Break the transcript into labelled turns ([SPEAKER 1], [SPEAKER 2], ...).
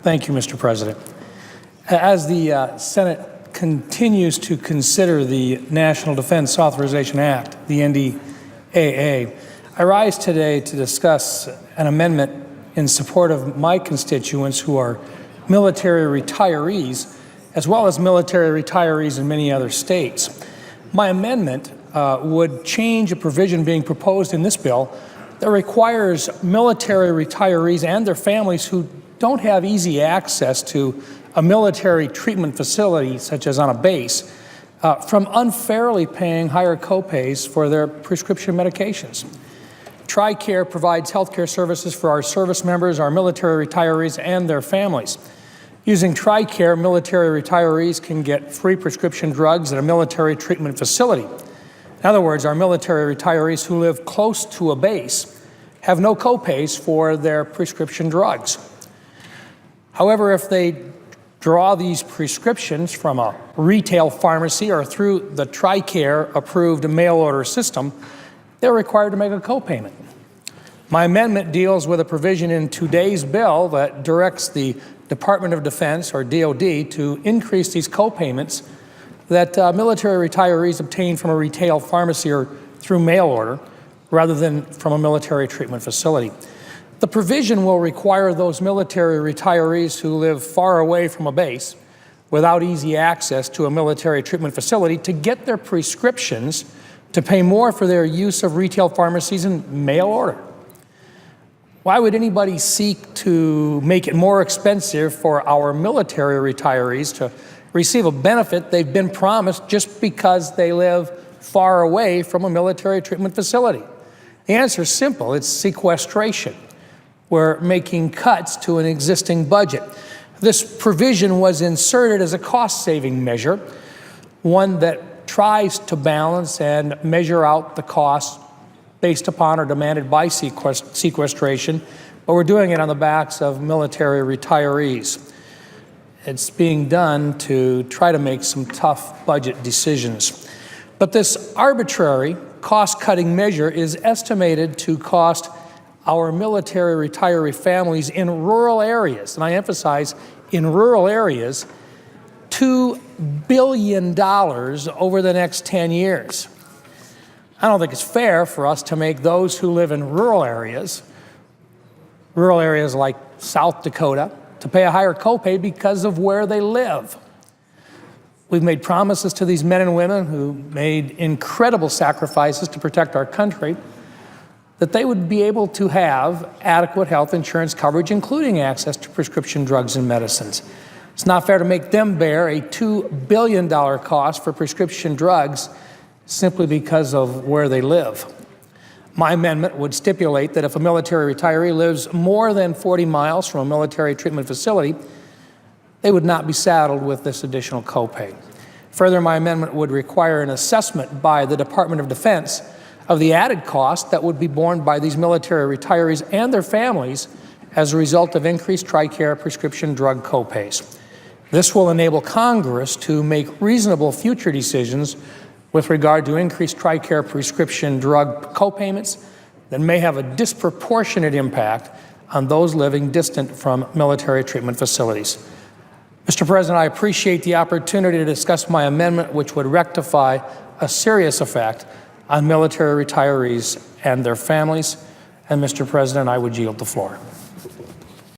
[SPEAKER 1] Thank you, Mr. President. As the Senate continues to consider the National Defense Authorization Act, the NDAA, I rise today to discuss an amendment in support of my constituents who are military retirees, as well as military retirees in many other states. My amendment would change a provision being proposed in this bill that requires military retirees and their families who don't have easy access to a military treatment facility, such as on a base, from unfairly paying higher copays for their prescription medications. TRICARE provides health care services for our service members, our military retirees, and their families. Using TRICARE, military retirees can get free prescription drugs at a military treatment facility. In other words, our military retirees who live close to a base have no copays for their prescription drugs. However, if they draw these prescriptions from a retail pharmacy or through the TRICARE-approved mail-order system, they're required to make a copayment. My amendment deals with a provision in today's bill that directs the Department of Defense, or DoD, to increase these copayments that military retirees obtain from a retail pharmacy or through mail order, rather than from a military treatment facility. The provision will require those military retirees who live far away from a base without easy access to a military treatment facility to get their prescriptions to pay more for their use of retail pharmacies and mail order. Why would anybody seek to make it more expensive for our military retirees to receive a benefit they've been promised just because they live far away from a military treatment facility? The answer is simple. It's sequestration. We're making cuts to an existing budget. This provision was inserted as a cost-saving measure, one that tries to balance and measure out the costs based upon or demanded by sequestration, but we're doing it on the backs of military retirees. It's being done to try to make some tough budget decisions. But this arbitrary cost-cutting measure is estimated to cost our military retiree families in rural areas, and I emphasize in rural areas, $2 billion over the next 10 years. I don't think it's fair for us to make those who live in rural areas like South Dakota, to pay a higher copay because of where they live. We've made promises to these men and women who made incredible sacrifices to protect our country that they would be able to have adequate health insurance coverage, including access to prescription drugs and medicines. It's not fair to make them bear a $2 billion cost for prescription drugs simply because of where they live. My amendment would stipulate that if a military retiree lives more than 40 miles from a military treatment facility, they would not be saddled with this additional copay. Further, my amendment would require an assessment by the Department of Defense of the added cost that would be borne by these military retirees and their families as a result of increased TRICARE prescription drug copays. This will enable Congress to make reasonable future decisions with regard to increased TRICARE prescription drug copayments that may have a disproportionate impact on those living distant from military treatment facilities. Mr. President, I appreciate the opportunity to discuss my amendment, which would rectify a serious effect on military retirees and their families. And Mr. President, I would yield the floor.